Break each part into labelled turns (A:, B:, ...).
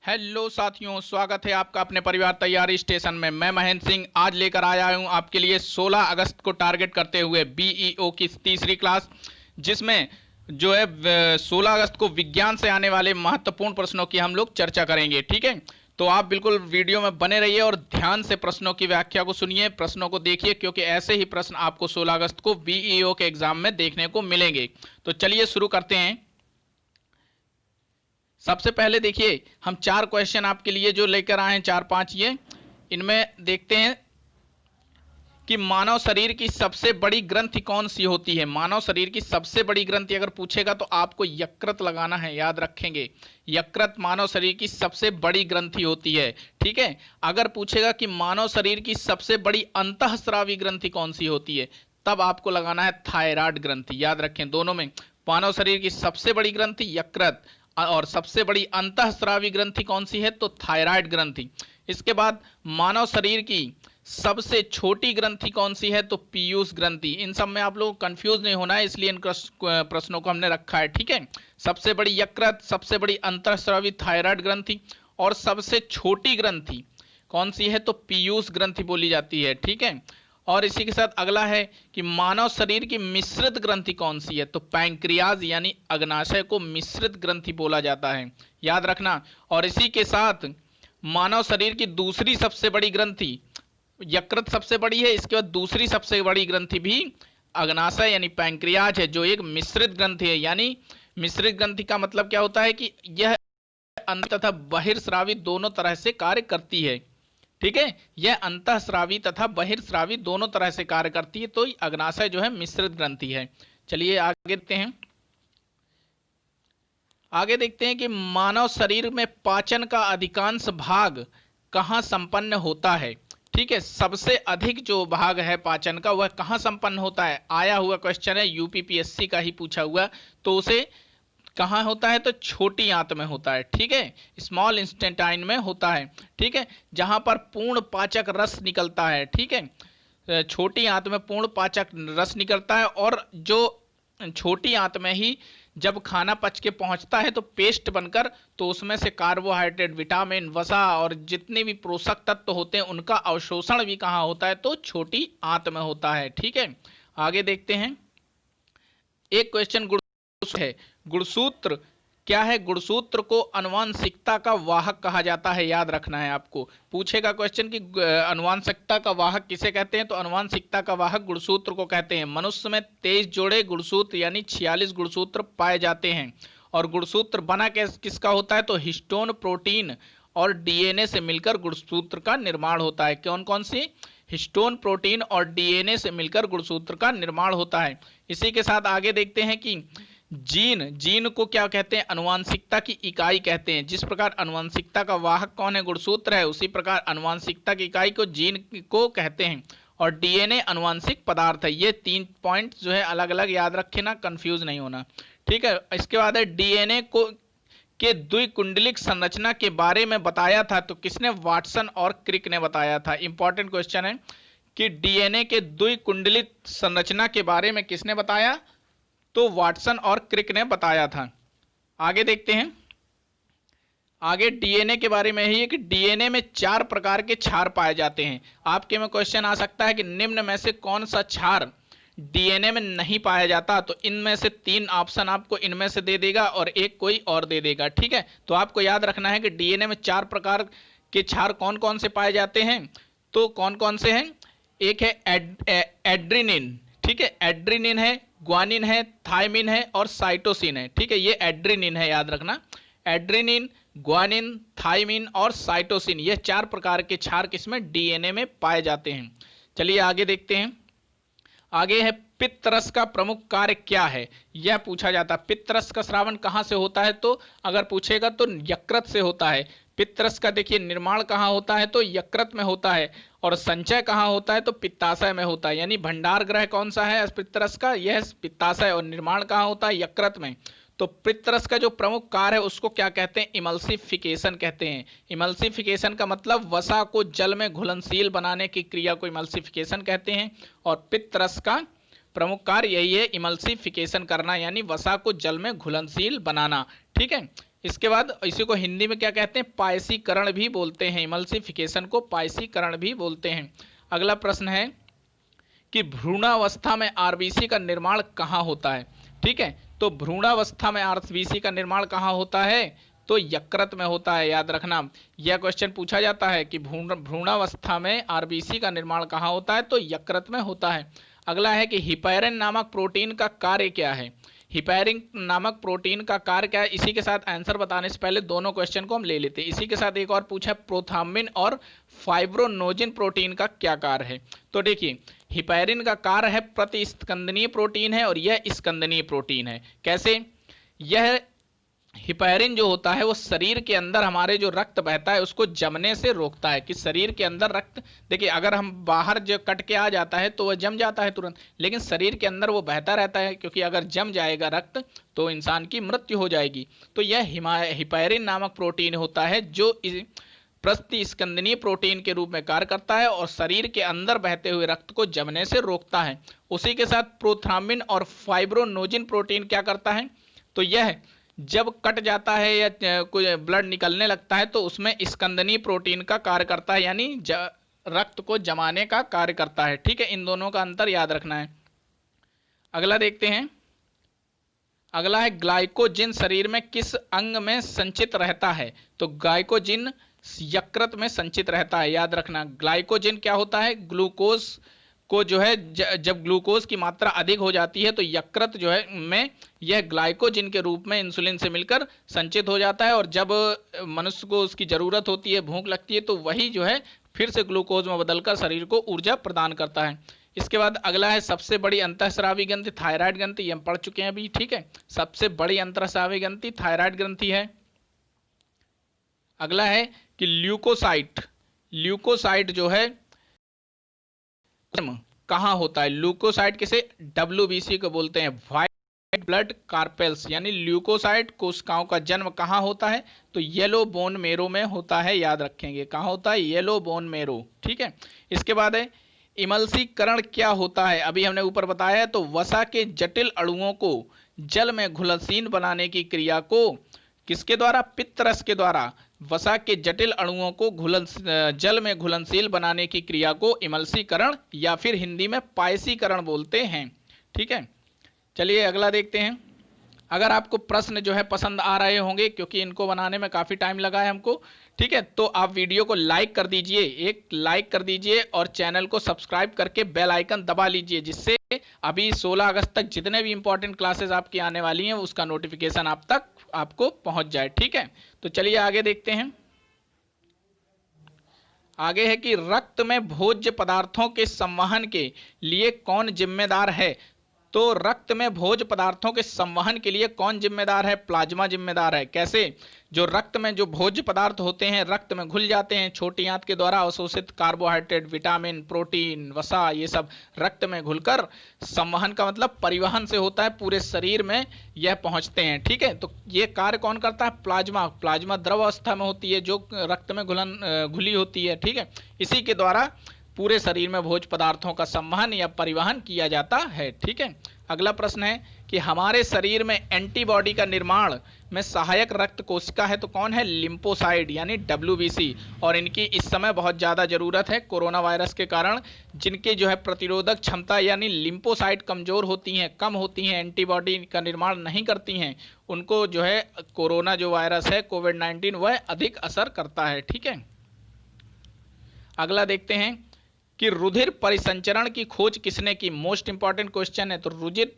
A: Hello साथियों, स्वागत है आपका अपने परिवार तैयारी स्टेशन में। मैं महेंद्र सिंह आज लेकर आया हूं आपके लिए 16 अगस्त को टारगेट करते हुए बीईओ की तीसरी क्लास, जिसमें जो है 16 अगस्त को विज्ञान से आने वाले महत्वपूर्ण प्रश्नों की हम लोग चर्चा करेंगे। ठीक है, तो आप बिल्कुल वीडियो में बने रहिए और ध्यान से प्रश्नों की व्याख्या को सुनिए, प्रश्नों को देखिए, क्योंकि ऐसे ही प्रश्न आपको 16 अगस्त को बीईओ के एग्जाम में देखने को मिलेंगे। तो चलिए शुरू करते हैं। सबसे पहले देखिए, हम 4 क्वेश्चन आपके लिए जो लेकर आए हैं, 4-5 ये इनमें देखते हैं कि मानव शरीर की सबसे बड़ी ग्रंथि कौन सी होती है। मानव शरीर की सबसे बड़ी ग्रंथि अगर पूछेगा तो आपको यकृत लगाना है, याद रखेंगे। यकृत मानव शरीर की सबसे बड़ी ग्रंथि होती है। ठीक है, अगर पूछेगा कि मानव शरीर की सबसे बड़ी अंतःस्रावी ग्रंथि कौन सी होती है, तब आपको लगाना है थायराइड ग्रंथि। याद रखें, दोनों में मानव शरीर की सबसे बड़ी ग्रंथि यकृत और सबसे बड़ी अंतःस्रावी ग्रंथि कौन सी है, तो थायराइड ग्रंथि। इसके बाद मानव शरीर की सबसे छोटी ग्रंथि कौन सी है, तो पीयूष ग्रंथि। इन सब में आप लोग कंफ्यूज नहीं होना है, इसलिए इन प्रश्नों को हमने रखा है। ठीक है, सबसे बड़ी यकृत, सबसे बड़ी अंतःस्रावी थायराइड ग्रंथि और सबसे छोटी ग्रंथि कौन सी है, तो पीयूष ग्रंथि बोली जाती है। ठीक है, और इसी के साथ अगला है कि मानव शरीर की मिश्रित ग्रंथि कौन सी है, तो पैंक्रियाज यानी अग्नाशय को मिश्रित ग्रंथि बोला जाता है, याद रखना। और इसी के साथ मानव शरीर की दूसरी सबसे बड़ी ग्रंथि, यकृत सबसे बड़ी है, इसके बाद दूसरी सबसे बड़ी ग्रंथि भी अग्नाशय यानी पैंक्रियाज है, जो एक मिश्रित ग्रंथि है। यानी मिश्रित ग्रंथि का मतलब क्या होता है कि यह अंत तथा बहिर्स्रावी दोनों तरह से कार्य करती है। ठीक है, यह अंतःस्रावी तथा बहिर्स्रावी दोनों तरह से कार्य करती है, तो अग्नाशय जो है मिश्रित ग्रंथि है। चलिए आगे देखते हैं। आगे देखते हैं कि मानव शरीर में पाचन का अधिकांश भाग कहाँ संपन्न होता है। ठीक है, सबसे अधिक जो भाग है पाचन का वह कहाँ संपन्न होता है। आया हुआ क्वेश्चन है, यूपीपीएससी का ही पूछा हुआ, तो उसे कहाँ होता है, तो छोटी आंत में होता है। ठीक है, स्मॉल इंस्टेंटाइन में होता है। ठीक है, जहां पर पूर्ण पाचक रस निकलता है। ठीक है, छोटी आंत में पूर्ण पाचक रस निकलता है, और जो छोटी आंत में ही जब खाना पच के पहुंचता है तो पेस्ट बनकर, तो उसमें से कार्बोहाइड्रेट, विटामिन, वसा और जितने भी पोषक तत्व होते हैं उनका अवशोषण भी कहाँ होता है, तो छोटी आंत में होता है। ठीक है, आगे देखते हैं। एक क्वेश्चन है, गुणसूत्र क्या है। गुणसूत्र को आनुवंशिकता का वाहक कहा जाता है, याद रखना है आपको। पूछेगा क्वेश्चन कि आनुवंशिकता का वाहक किसे कहते हैं, तो आनुवंशिकता का वाहक गुणसूत्र को कहते हैं। मनुष्य में 23 जोड़े गुणसूत्र यानी 46 गुणसूत्र पाए जाते हैं, और गुणसूत्र बना किसका होता है, तो हिस्टोन प्रोटीन और डीएनए से मिलकर गुणसूत्र का निर्माण होता है। कौन कौन सी, हिस्टोन प्रोटीन और डीएनए से मिलकर गुणसूत्र का निर्माण होता है। इसी के साथ आगे देखते हैं कि जीन को क्या कहते हैं, आनुवंशिकता की इकाई कहते हैं। जिस प्रकार आनुवंशिकता का वाहक कौन है, गुणसूत्र है, उसी प्रकार आनुवंशिकता की इकाई को जीन को कहते हैं। और डीएनए आनुवंशिक पदार्थ है। ये 3 पॉइंट जो है अलग अलग याद रखे ना, कंफ्यूज नहीं होना। ठीक है, इसके बाद है डीएनए को के द्विकुंडलिक संरचना के बारे में बताया था, तो किसने, वाटसन और क्रिक ने बताया था। इंपॉर्टेंट क्वेश्चन है कि डीएनए के द्विकुंडलित संरचना के बारे में किसने बताया, तो वाटसन और क्रिक ने बताया था। आगे देखते हैं। आगे डीएनए के बारे में ही है कि डीएनए में 4 प्रकार के क्षार पाए जाते हैं। आपके में क्वेश्चन आ सकता है कि निम्न में से कौन सा क्षार डीएनए में नहीं पाया जाता, तो इनमें से 3 ऑप्शन आपको इनमें से दे देगा और एक कोई और दे देगा। ठीक है, तो आपको याद रखना है कि डीएनए में 4 प्रकार के क्षार कौन कौन से पाए जाते हैं, तो कौन कौन से हैं। एक है एड्रीनिन। ठीक है, एड्रीनिन है, ग्वानिन है, थायमिन है और साइटोसिन है। ठीक है, ये एड्रीनिन है, याद रखना। एड्रीनिन, ग्वानिन, थायमिन और साइटोसिन, ये 4 प्रकार के क्षार किसमें, डीएनए में पाए जाते हैं। चलिए आगे देखते हैं। आगे है पित्तरस का प्रमुख कार्य क्या है, यह पूछा जाता है। पित्तरस का स्रावन कहाँ से होता है, तो अगर पूछेगा तो यकृत से होता है। पित्तरस का देखिए निर्माण कहाँ होता है, तो यकृत में होता है, और संचय कहाँ होता है, तो पित्ताशय में होता है। यानी भंडार ग्रह कौन सा है पित्तरस का, यह पित्ताशय, और निर्माण कहाँ होता है, यकृत में। तो पित्तरस का जो प्रमुख कार्य है उसको क्या कहते हैं, इमल्सिफिकेशन कहते हैं। इमल्सिफिकेशन का मतलब वसा को जल में घुलनशील बनाने की क्रिया को इमल्सिफिकेशन कहते हैं, और पित्तरस का प्रमुख कार्य यही है, इमल्सिफिकेशन करना, यानी वसा को जल में घुलनशील बनाना। ठीक है, इसके बाद इसी को हिंदी में क्या कहते हैं, पायसीकरण भी बोलते हैं। इमल्सिफिकेशन को पायसीकरण भी बोलते हैं। अगला प्रश्न है कि भ्रूणावस्था में आरबीसी का निर्माण कहाँ होता है। ठीक है, तो भ्रूणावस्था में आरबीसी का निर्माण कहाँ होता है, तो यकृत में होता है। याद रखना, यह क्वेश्चन पूछा जाता है कि भ्रूणावस्था में आरबीसी का निर्माण कहाँ होता है, तो यकृत में होता है। अगला है कि हिपैरिन नामक प्रोटीन का कार्य क्या है। हिपैरिन नामक प्रोटीन का कार्य क्या है, इसी के साथ आंसर बताने से पहले दोनों क्वेश्चन को हम ले लेते हैं। इसी के साथ एक और पूछा, प्रोथाम्बिन और फाइब्रोनोजिन प्रोटीन का क्या कार्य है। तो देखिए, हिपैरिन का कार्य है प्रतिस्कंदनीय प्रोटीन है और यह स्कंदनीय प्रोटीन है। कैसे, यह हिपैरिन जो होता है वो शरीर के अंदर हमारे जो रक्त बहता है उसको जमने से रोकता है, कि शरीर के अंदर रक्त, देखिए अगर हम बाहर जो कट के आ जाता है तो वह जम जाता है तुरंत, लेकिन शरीर के अंदर वो बहता रहता है, क्योंकि अगर जम जाएगा रक्त तो इंसान की मृत्यु हो जाएगी। तो यह हिपैरिन नामक प्रोटीन होता है जो प्रतिस्कंदनीय प्रोटीन के रूप में कार्य करता है और शरीर के अंदर बहते हुए रक्त को जमने से रोकता है। उसी के साथ प्रोथ्राम्बिन और फाइब्रोनोजिन प्रोटीन क्या करता है, तो यह जब कट जाता है या कोई ब्लड निकलने लगता है तो उसमें स्कंदनीय प्रोटीन का कार्य करता है, यानी रक्त को जमाने का कार्य करता है। ठीक है, इन दोनों का अंतर याद रखना है। अगला देखते हैं। अगला है ग्लाइकोजिन शरीर में किस अंग में संचित रहता है, तो ग्लाइकोजिन यकृत में संचित रहता है। याद रखना, ग्लाइकोजिन क्या होता है, ग्लूकोज को जो है जब ग्लूकोज की मात्रा अधिक हो जाती है तो यकृत जो है में यह ग्लाइकोजिन के रूप में इंसुलिन से मिलकर संचित हो जाता है, और जब मनुष्य को उसकी ज़रूरत होती है, भूख लगती है, तो वही जो है फिर से ग्लूकोज में बदलकर शरीर को ऊर्जा प्रदान करता है। इसके बाद अगला है सबसे बड़ी अंतःस्रावी ग्रंथि थायराइड ग्रंथि, ये हम पढ़ चुके हैं अभी। ठीक है, सबसे बड़ी अंतःस्रावी ग्रंथि थायराइड ग्रंथि है। अगला है कि ल्यूकोसाइट जो है कहाँ होता है। ल्यूकोसाइट किसे, डब्ल्यूबीसी को बोलते हैं, व्हाइट ब्लड कार्पेल्स, यानी ल्यूकोसाइट कोशिकाओं का जन्म कहाँ होता है, तो येलो बोन मेरो में होता है। याद रखेंगे, कहाँ होता है, येलो बोन मेरो। ठीक है, इसके बाद है इमल्सीकरण क्या होता है, अभी हमने ऊपर बताया है, तो वसा के जटिल अणुओं को जल में घुलनशील बनाने की क्रिया को किसके द्वारा, पित्तरस के द्वारा वसा के जटिल अणुओं को जल में घुलनशील बनाने की क्रिया को इमल्सीकरण या फिर हिंदी में पायसीकरण बोलते हैं। ठीक है, चलिए अगला देखते हैं। अगर आपको प्रश्न जो है पसंद आ रहे होंगे, क्योंकि इनको बनाने में काफ़ी टाइम लगा है हमको, ठीक है, तो आप वीडियो को लाइक कर दीजिए, एक लाइक कर दीजिए और चैनल को सब्सक्राइब करके बेल आइकन दबा लीजिए, जिससे अभी 16 अगस्त तक जितने भी इंपॉर्टेंट क्लासेस आपकी आने वाली हैं उसका नोटिफिकेशन आप तक आपको पहुंच जाए। ठीक है, तो चलिए आगे देखते हैं। आगे है कि रक्त में भोज्य पदार्थों के संवहन के लिए कौन जिम्मेदार है, तो रक्त में भोज्य पदार्थों के संवहन के लिए कौन जिम्मेदार है, प्लाज्मा जिम्मेदार है। कैसे, जो रक्त में जो भोज्य पदार्थ होते हैं रक्त में घुल जाते हैं, छोटी आंत के द्वारा अवशोषित कार्बोहाइड्रेट, विटामिन, प्रोटीन, वसा, ये सब रक्त में घुलकर संवहन का मतलब परिवहन से होता है, पूरे शरीर में यह पहुंचते हैं। ठीक है, तो ये कार्य कौन करता है, प्लाज्मा द्रव अवस्था में होती है जो रक्त में घुली होती है। ठीक है, इसी के द्वारा पूरे शरीर में भोज्य पदार्थों का संवहन या परिवहन किया जाता है। ठीक है, अगला प्रश्न है कि हमारे शरीर में एंटीबॉडी का निर्माण में सहायक रक्त कोशिका है, तो कौन है, लिम्फोसाइट यानी डब्ल्यूबीसी, और इनकी इस समय बहुत ज़्यादा ज़रूरत है कोरोना वायरस के कारण। जिनके जो है प्रतिरोधक क्षमता यानी लिम्फोसाइट कमज़ोर होती हैं, कम होती हैं, एंटीबॉडी का निर्माण नहीं करती हैं, उनको जो है कोरोना जो वायरस है कोविड-19 वह अधिक असर करता है। ठीक है, अगला देखते हैं कि रुधिर परिसंचरण की खोज किसने की, मोस्ट इंपॉर्टेंट क्वेश्चन है। तो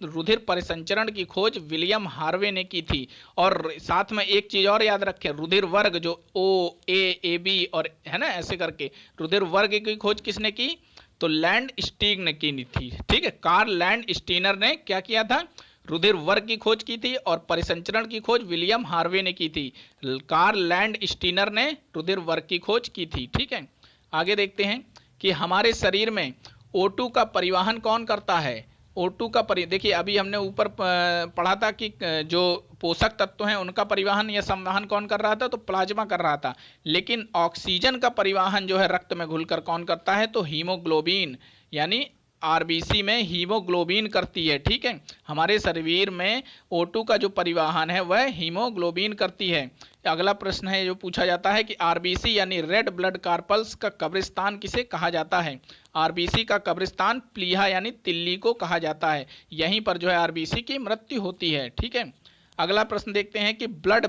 A: रुधिर परिसंचरण की खोज विलियम हार्वे ने की थी। और साथ में एक चीज और याद रखें, रुधिर वर्ग जो ओ ए बी और है ना ऐसे करके, रुधिर वर्ग की खोज किसने की, तो लैंड स्टीग ने की थी। ठीक है, कार्ल लैंड स्टीनर ने क्या किया था, रुधिर वर्ग की खोज की थी, और परिसंचरण की खोज विलियम हार्वे ने की थी। कार्ल लैंड स्टीनर ने रुधिर वर्ग की खोज की थी। ठीक है, आगे देखते हैं कि हमारे शरीर में O2 का परिवहन कौन करता है। O2 का देखिए अभी हमने ऊपर पढ़ा था कि जो पोषक तत्व हैं उनका परिवहन या संवहन कौन कर रहा था, तो प्लाज्मा कर रहा था। लेकिन ऑक्सीजन का परिवहन जो है रक्त में घुलकर कौन करता है, तो हीमोग्लोबिन यानी आरबीसी में हीमोग्लोबिन करती है। ठीक है, हमारे शरीर में O2 का जो परिवहन है वह हीमोग्लोबिन करती है। अगला प्रश्न है जो पूछा जाता है कि आरबीसी यानी रेड ब्लड कार्पल्स का कब्रिस्तान किसे कहा जाता है। आरबीसी का कब्रिस्तान प्लीहा यानी तिल्ली को कहा जाता है। यहीं पर जो है आरबीसी की मृत्यु होती है। ठीक है, अगला प्रश्न देखते हैं कि ब्लड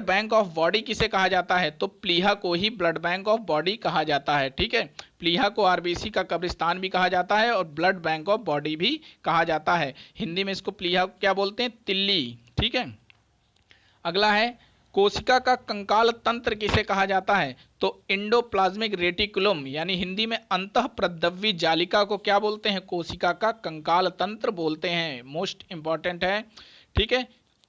A: बैंक ऑफ बॉडी किसे कहा जाता है। तो प्लीहा को ही ब्लड बैंक ऑफ बॉडी कहा जाता है। ठीक है, प्लीहा को आरबीसी का कब्रिस्तान भी कहा जाता है और ब्लड बैंक ऑफ बॉडी भी कहा जाता है। हिंदी में इसको प्लीहा क्या बोलते हैं, तिल्ली। ठीक है, अगला है कोशिका का कंकाल तंत्र किसे कहा जाता है। तो इंडोप्लाज्मिक रेटिकुलम यानी हिंदी में अंतःप्रद्रव्य जालिका को क्या बोलते हैं, कोशिका का कंकाल तंत्र बोलते हैं। मोस्ट इंपॉर्टेंट है। ठीक है,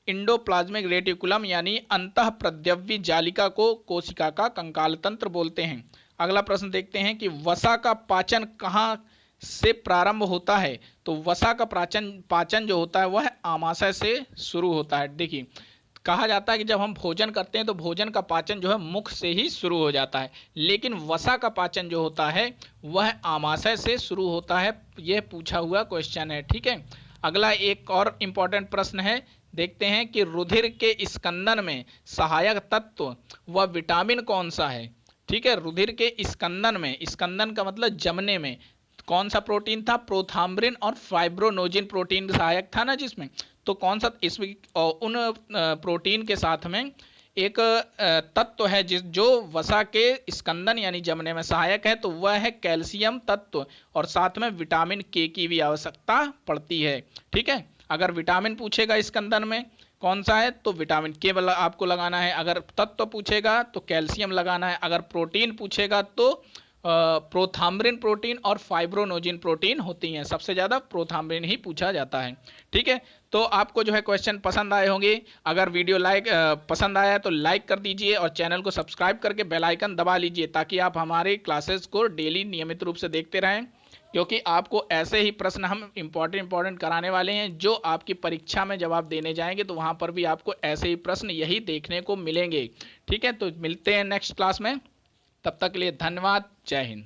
A: इंडोप्लाज्मिक रेटिकुलम यानी अंतःप्रद्रव्य जालिका को कोशिका का कंकाल तंत्र बोलते हैं। अगला प्रश्न देखते हैं कि वसा का पाचन कहाँ से प्रारंभ होता है। तो वसा का पाचन जो होता है वह आमाशय से शुरू होता है। देखिए, कहा जाता है कि जब हम भोजन करते हैं तो भोजन का पाचन जो है मुख से ही शुरू हो जाता है, लेकिन वसा का पाचन जो होता है वह आमाशय से शुरू होता है। यह पूछा हुआ क्वेश्चन है। ठीक है, अगला एक और इम्पॉर्टेंट प्रश्न है, देखते हैं कि रुधिर के स्कंदन में सहायक तत्व व विटामिन कौन सा है। ठीक है, रुधिर के स्कंदन में, स्कंदन का मतलब जमने में, कौन सा प्रोटीन था, प्रोथाम्बिन और फाइब्रोनोजिन प्रोटीन सहायक था ना जिसमें, तो कौन सा इसमें उन प्रोटीन के साथ में एक तत्व है जो वसा के स्कंदन यानी जमने में सहायक है, तो वह है कैल्शियम तत्व और साथ में विटामिन के की भी आवश्यकता पड़ती है। ठीक है, अगर विटामिन पूछेगा स्कंदन में कौन सा है तो विटामिन के आपको लगाना है, अगर तत्व पूछेगा तो कैल्शियम लगाना है, अगर प्रोटीन पूछेगा तो प्रोथाम्बिन प्रोटीन और फाइब्रोनोजिन प्रोटीन होती हैं। सबसे ज़्यादा प्रोथाम्बिन ही पूछा जाता है। ठीक है, तो आपको जो है क्वेश्चन पसंद आए होंगे। अगर वीडियो पसंद आया तो लाइक कर दीजिए और चैनल को सब्सक्राइब करके बेल आइकन दबा लीजिए ताकि आप हमारे क्लासेस को डेली नियमित रूप से देखते रहें, क्योंकि आपको ऐसे ही प्रश्न हम इम्पोर्टेंट कराने वाले हैं जो आपकी परीक्षा में जब आप देने जाएंगे तो वहाँ पर भी आपको ऐसे ही प्रश्न यही देखने को मिलेंगे। ठीक है, तो मिलते हैं नेक्स्ट क्लास में, तब तक के लिए धन्यवाद। जय हिंद।